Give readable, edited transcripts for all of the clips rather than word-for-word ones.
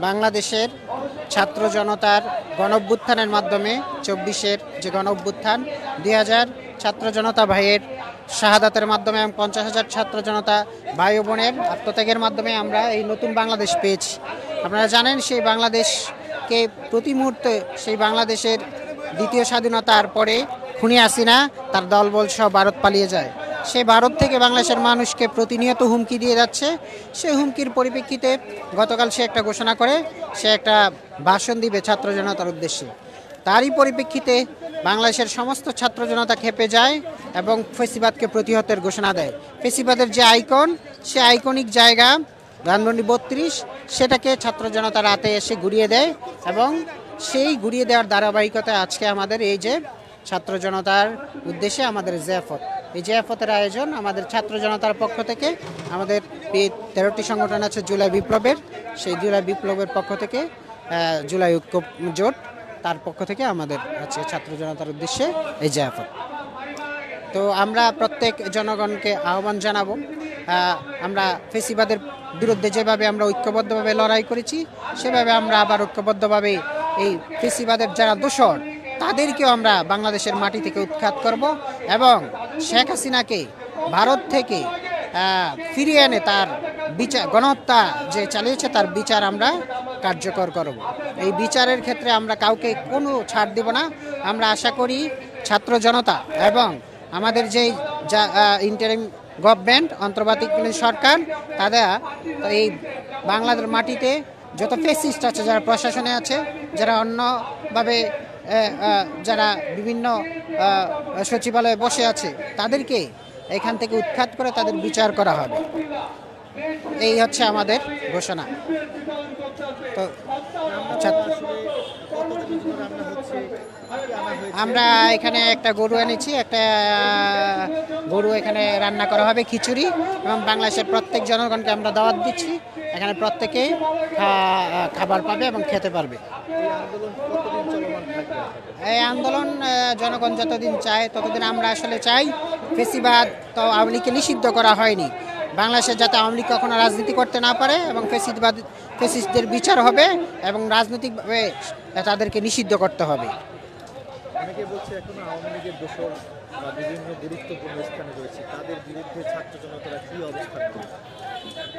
বাংলাদেশের ছাত্র জনতার গণঅভ্যুত্থানের মাধ্যমে ২৪-এর যে গণঅভ্যুত্থান ২০০০ ছাত্র জনতা ভাইয়ের শাহাদাতের মাধ্যমে এবং ৫০,০০০ ছাত্র জনতা ভাই ও বোনের আত্মত্যাগের মাধ্যমে আমরা এই নতুন বাংলাদেশ পেয়েছি। আপনারা জানেন সেই বাংলাদেশকে প্রতি মুহূর্তে সেই বাংলাদেশের দ্বিতীয় স্বাধীনতার পরে খুনি হাসিনা তার দলবল সহ ভারত পালিয়ে যায়। সেই ভারত থেকে বাংলাদেশের মানুষকে প্রতিনিয়ত হুমকি দিয়ে যাচ্ছে। সেই হুমকির পরিপ্রেক্ষিতে গতকাল সে একটা ঘোষণা করে, সে একটা ভাষণ দিবে ছাত্র জনতার উদ্দেশ্যে। তারই পরিপ্রেক্ষিতে বাংলাদেশের সমস্ত ছাত্র জনতা খেপে যায় এবং ফেসিবাদকে প্রতিহতের ঘোষণা দেয়। ফেসিবাদের যে আইকন, সে আইকনিক জায়গা ধানমন্ডি ৩২, সেটাকে ছাত্র জনতা রাতে এসে ঘুরিয়ে দেয় এবং সেই ঘুরিয়ে দেওয়ার ধারাবাহিকতায় আজকে আমাদের এই যে ছাত্র জনতার উদ্দেশ্যে আমাদের জিয়াফত, এই জিয়াফতের আয়োজন আমাদের ছাত্র জনতার পক্ষ থেকে। আমাদের ১৩টি সংগঠন আছে জুলাই বিপ্লবের, সেই জুলাই বিপ্লবের পক্ষ থেকে জুলাই ঐক্য জোট, তার পক্ষ থেকে আমাদের আছে ছাত্র জনতার উদ্দেশ্যে এই জিয়াফত। তো আমরা প্রত্যেক জনগণকে আহ্বান জানাবো, আমরা ফেসিবাদের বিরুদ্ধে যেভাবে আমরা ঐক্যবদ্ধভাবে লড়াই করেছি, সেভাবে আমরা আবার ঐক্যবদ্ধভাবে এই ফেসিবাদের যারা দোষর তাদেরকেও আমরা বাংলাদেশের মাটি থেকে উৎখাত করব এবং শেখ হাসিনাকে ভারত থেকে ফিরিয়ে এনে তার বিচার, গণহত্যা যে চালিয়েছে তার বিচার আমরা কার্যকর করব। এই বিচারের ক্ষেত্রে আমরা কাউকে কোনো ছাড় দেব না। আমরা আশা করি ছাত্র জনতা এবং আমাদের যেই ইন্টারিম গভর্নমেন্ট, অন্তর্বর্তীকালীন সরকার, তারা এই বাংলাদেশের মাটিতে যত ফেসিস্ট আছে, যারা প্রশাসনে আছে, যারা অন্যভাবে যারা বিভিন্ন সচিবালয়ে বসে আছে, তাদেরকে এখান থেকে উৎখাত করে তাদের বিচার করা হবে। এই হচ্ছে আমাদের ঘোষণা। তো আমরা এখানে একটা গরু এনেছি, একটা গরু এখানে রান্না করা হবে, খিচুড়ি, এবং বাংলাদেশের প্রত্যেক জনগণকে আমরা দাওয়াত দিচ্ছি, এখানে প্রত্যেকেই খাবার পাবে এবং খেতে পারবে। এই আন্দোলন জনগণ যতদিন চায় ততদিন আমরা আসলে চাই। ফেসিবাদ তো আওয়ামী লীগকে নিষিদ্ধ করা হয়নি, বাংলাদেশে যাতে আওয়ামী লীগ কখনো রাজনীতি করতে না পারে এবং ফেসিস্টদের বিচার হবে এবং রাজনৈতিকভাবে তাদেরকে নিষিদ্ধ করতে হবে। অনেকে বলছে এখনো আওয়ামী লীগের দোষর বা বিভিন্ন গুরুত্বপূর্ণ স্থানে রয়েছে, তাদের বিরুদ্ধে ছাত্র জনতারা কি অবস্থান নেবে?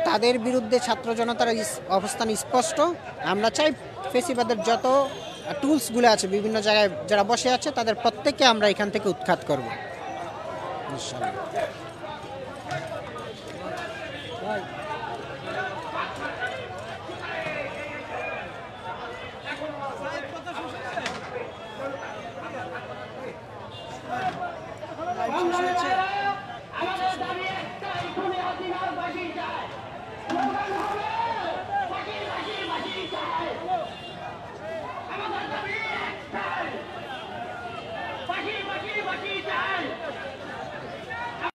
তাদের বিরুদ্ধে ছাত্র জনতার অবস্থান স্পষ্ট। আমরা চাই ফেসিবাদের যত টুলসগুলো আছে বিভিন্ন জায়গায় যারা বসে আছে তাদের প্রত্যেককে আমরা এখান থেকে উৎখাত করব ইনশাআল্লাহ।